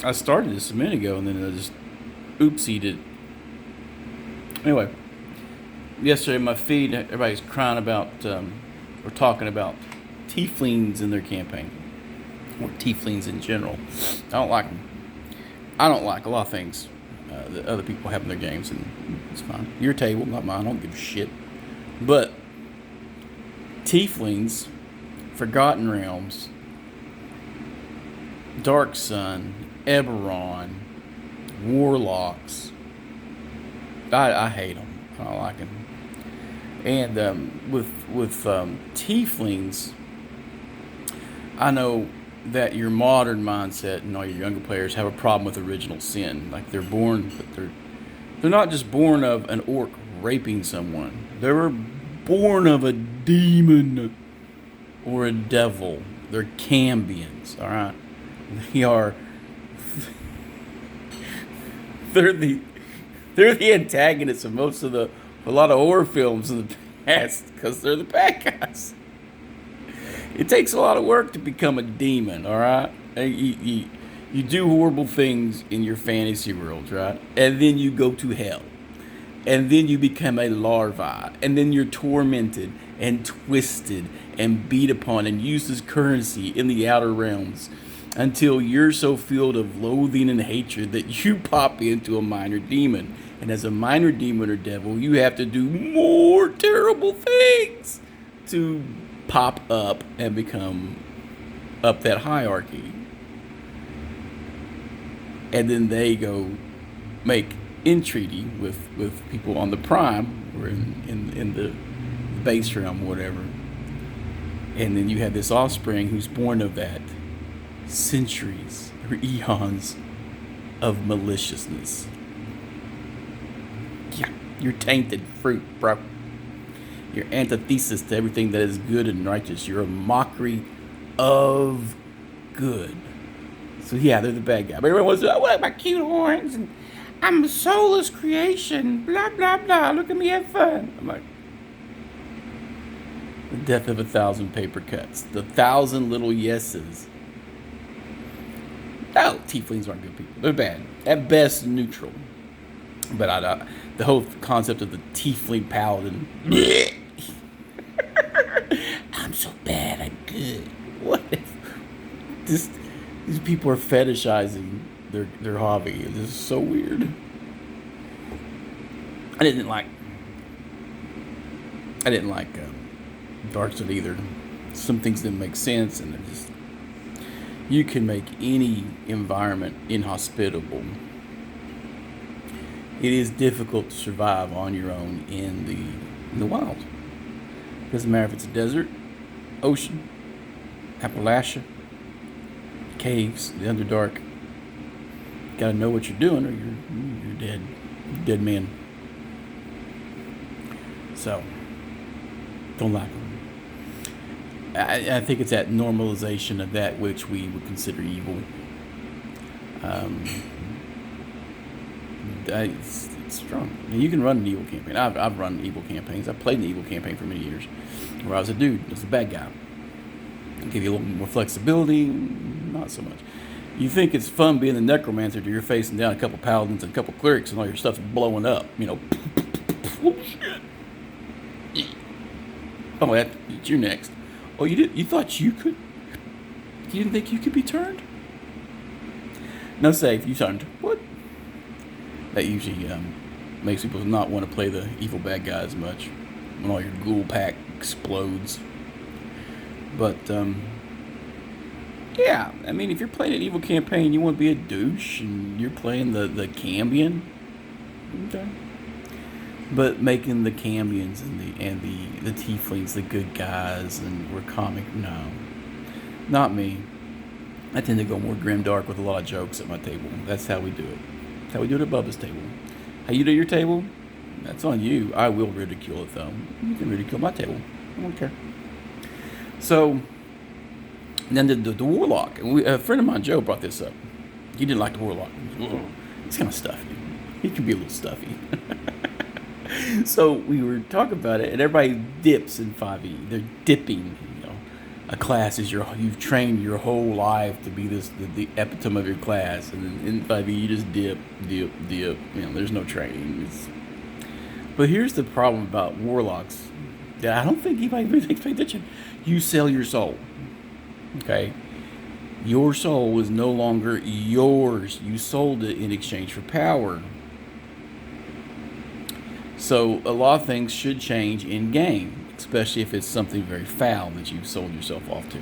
I started this a minute ago, and then I just oopsied it. Anyway, yesterday my feed, everybody's crying about, or talking about Tieflings in their campaign, or Tieflings in general. I don't like them. I don't like a lot of things that other people have in their games, and it's fine. Your table, not mine. I don't give a shit. But Tieflings, Forgotten Realms, Dark Sun, Eberron, Warlocks. I hate them. I don't like them. And with Tieflings, I know that your modern mindset and all your younger players have a problem with original sin. Like they're born, but they're not just born of an orc raping someone. They were born of a demon or a devil. They're Cambions, all right? They are. They're the antagonists of a lot of horror films in the past because they're the bad guys. It takes a lot of work to become a demon, all right? You do horrible things in your fantasy worlds, right? And then you go to hell. And then you become a larva. And then you're tormented and twisted and beat upon and used as currency in the outer realms until you're so filled of loathing and hatred that you pop into a minor demon. And as a minor demon or devil, you have to do more terrible things to pop up and become up that hierarchy. And then they go make entreaty with people on the prime or in the base realm or whatever. And then you have this offspring who's born of that centuries or eons of maliciousness. Yeah, you're tainted fruit, bro. You're antithesis to everything that is good and righteous. You're a mockery of good. So yeah, they're the bad guy. But everyone wants to, I like my cute horns and I'm a soulless creation. Blah, blah, blah. Look at me have fun. I'm like, the death of 1,000 paper cuts. The 1,000 little yeses. No, Tieflings aren't good people. They're bad. At best, neutral. But the whole concept of the Tiefling paladin. I'm so bad, I'm good. What if these people are fetishizing their hobby? This is so weird. I didn't like Dark Sun either. Some things didn't make sense, and you can make any environment inhospitable. It is difficult to survive on your own in the wild. Doesn't matter if it's a desert, ocean, Appalachia, caves, the Underdark. You gotta know what you're doing, or you're dead. You're dead man. So, don't like them. I think it's that normalization of that which we would consider evil. It's strong. I mean, you can run an evil campaign. I've run evil campaigns. I've played an evil campaign for many years, where I was a dude, I was a bad guy. I'll give you a little more flexibility, not so much. You think it's fun being the necromancer till you're facing down a couple paladins and a couple clerics and all your stuff's blowing up. You know, oh shit. Oh, you're next. Oh, you did? You thought you could? You didn't think you could be turned? No save. You turned. What? That usually makes people not want to play the evil bad guy as much when all your ghoul pack explodes. But yeah, I mean, if you're playing an evil campaign, you want to be a douche, and you're playing the Cambion, okay. But making the Cambions and the Tieflings the good guys and we're comic, no, not me. I tend to go more grimdark with a lot of jokes at my table. That's how we do it. That's how we do it at Bubba's table. How you do your table? That's on you. I will ridicule it though. You can ridicule my table. I don't care. So, and then the Warlock. A friend of mine, Joe, brought this up. He didn't like the Warlock. It's kind of stuffy. He can be a little stuffy. So we were talking about it, and everybody dips in 5e. They're dipping, you know. a class is you've trained your whole life to be the epitome of your class, and then in 5e you just dip. There's no training. But here's the problem about warlocks that I don't think anybody really takes attention. You sell your soul. Okay? Your soul is no longer yours. You sold it in exchange for power. So a lot of things should change in game, especially if it's something very foul that you've sold yourself off to.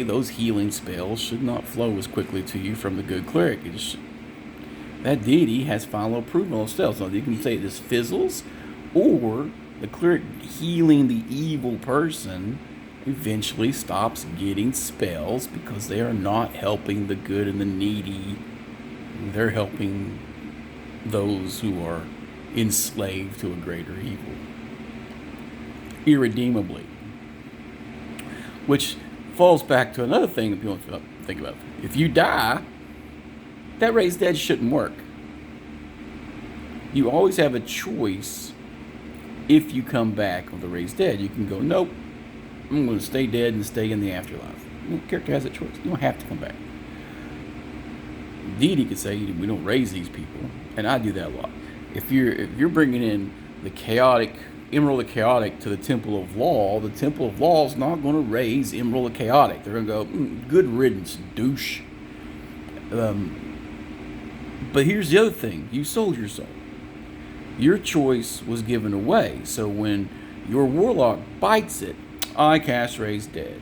Those healing spells should not flow as quickly to you from the good cleric. That deity has final approval of spells. So you can say it just fizzles, or the cleric healing the evil person eventually stops getting spells because they are not helping the good and the needy. They're helping those who are enslaved to a greater evil irredeemably. Which falls back to another thing that people think about. If you die, that raised dead shouldn't work. You always have a choice. If you come back with the raised dead, you can go, nope, I'm going to stay dead and stay in the afterlife. The character has a choice. You don't have to come back. Deity could say, we don't raise these people, and I do that a lot. If you're bringing in the chaotic, Emerald of Chaotic to the Temple of Law, the Temple of Law is not going to raise Emerald of Chaotic. They're going to go, good riddance, douche. But here's the other thing. You sold your soul. Your choice was given away. So when your warlock bites it, I cast Raise Dead.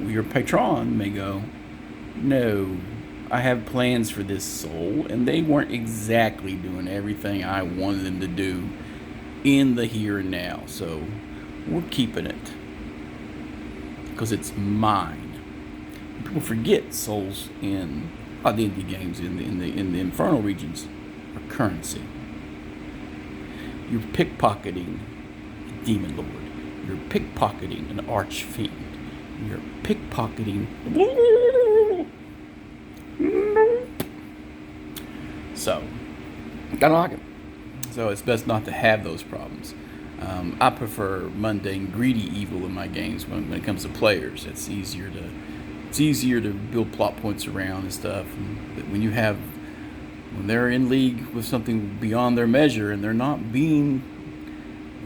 Your patron may go, no, I have plans for this soul, and they weren't exactly doing everything I wanted them to do in the here and now. So we're keeping it because it's mine. People forget souls in D&D games in the infernal regions are currency. You're pickpocketing a demon lord. You're pickpocketing an archfiend. You're pickpocketing. So, I don't like it. So it's best not to have those problems. I prefer mundane, greedy evil in my games when it comes to players. It's easier to build plot points around and stuff. And when they're in league with something beyond their measure and they're not being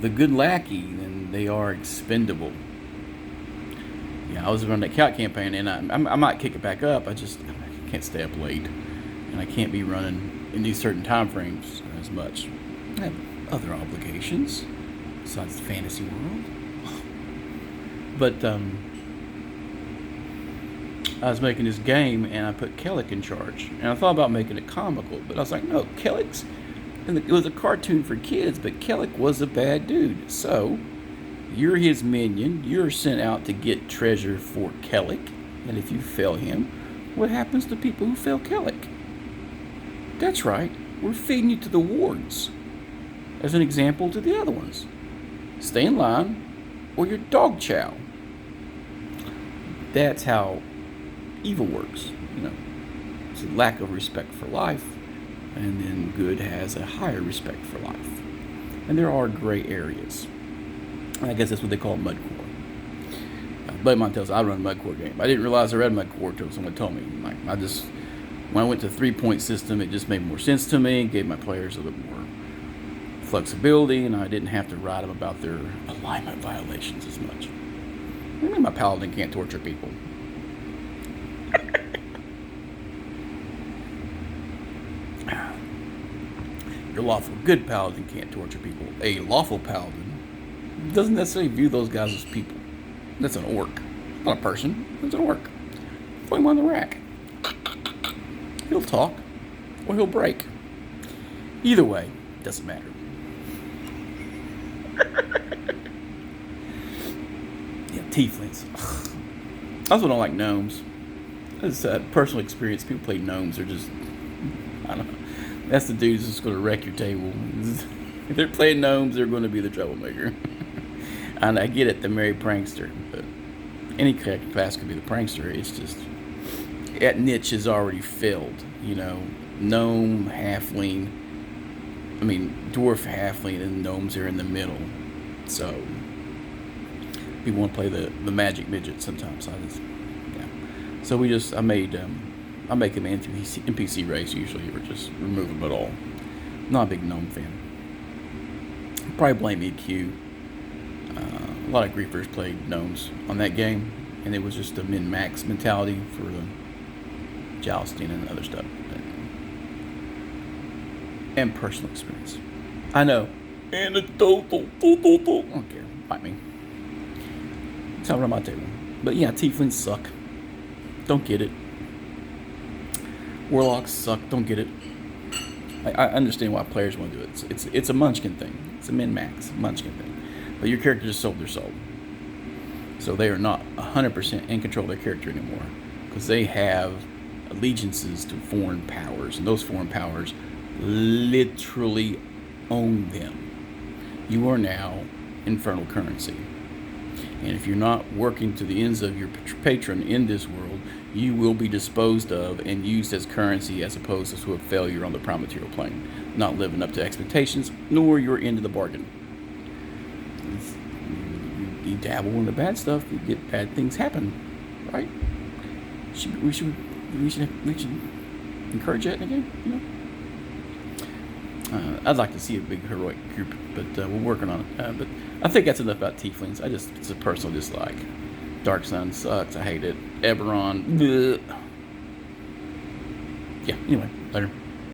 the good lackey, then they are expendable. Yeah, I was running that Count campaign, and I might kick it back up. I can't stay up late, and I can't be running in these certain time frames as much. I have other obligations besides the fantasy world. But I was making this game, and I put Kellic in charge. And I thought about making it comical, but I was like, no, it was a cartoon for kids, but Kellic was a bad dude. So, you're his minion. You're sent out to get treasure for Kellic. And if you fail him, what happens to people who fail Kellic? That's right. We're feeding you to the wards. As an example to the other ones. Stay in line, or your dog chow. That's how evil works. It's a lack of respect for life, and then good has a higher respect for life. And there are gray areas. I guess that's what they call mudcore. Buddy of mine tells I run a mudcore game. I didn't realize I read mudcore until someone told me. When I went to the 3-point system, it just made more sense to me. It gave my players a little more flexibility, and I didn't have to write them about their alignment violations as much. I mean, my paladin can't torture people. Your lawful good paladin can't torture people. A lawful paladin doesn't necessarily view those guys as people. That's an orc. Not a person. That's an orc. Throw him on the rack. He'll talk, or he'll break. Either way, it doesn't matter. Yeah, tieflings. I also don't like gnomes. It's a personal experience. People play gnomes. They're just, I don't know. That's the dudes that's going to wreck your table. If they're playing gnomes, they're going to be the troublemaker. And I get it, the merry prankster, but any class could be the prankster. It's just, that niche is already filled. Gnome, halfling, dwarf, halfling, and gnomes are in the middle. So, People want to play the magic midget sometimes. Yeah. So I make them NPC race usually, or just remove them at all. Not a big gnome fan. Probably blame EQ. A lot of griefers played gnomes on that game, and it was just a min-max mentality for the jousting and other stuff. And personal experience. I know. Anecdotal. I don't care. Bite me. It's all on my table. But yeah, Tieflings suck. Don't get it. Warlocks suck. Don't get it. I understand why players want to do it. It's a munchkin thing. It's a min-max munchkin thing. But your character just sold their soul. So they are not 100% in control of their character anymore. Because they have allegiances to foreign powers. And those foreign powers literally own them. You are now infernal currency. And if you're not working to the ends of your patron in this world, you will be disposed of and used as currency as opposed to a failure on the prime material plane. Not living up to expectations, nor your end of the bargain. You dabble in the bad stuff, you get bad things happen, right? We should encourage that in the game, you know? I'd like to see a big heroic group, but we're working on it. But I think that's enough about Tieflings. It's a personal dislike. Dark Sun sucks. I hate it. Eberron. Bleh. Yeah. Anyway, later.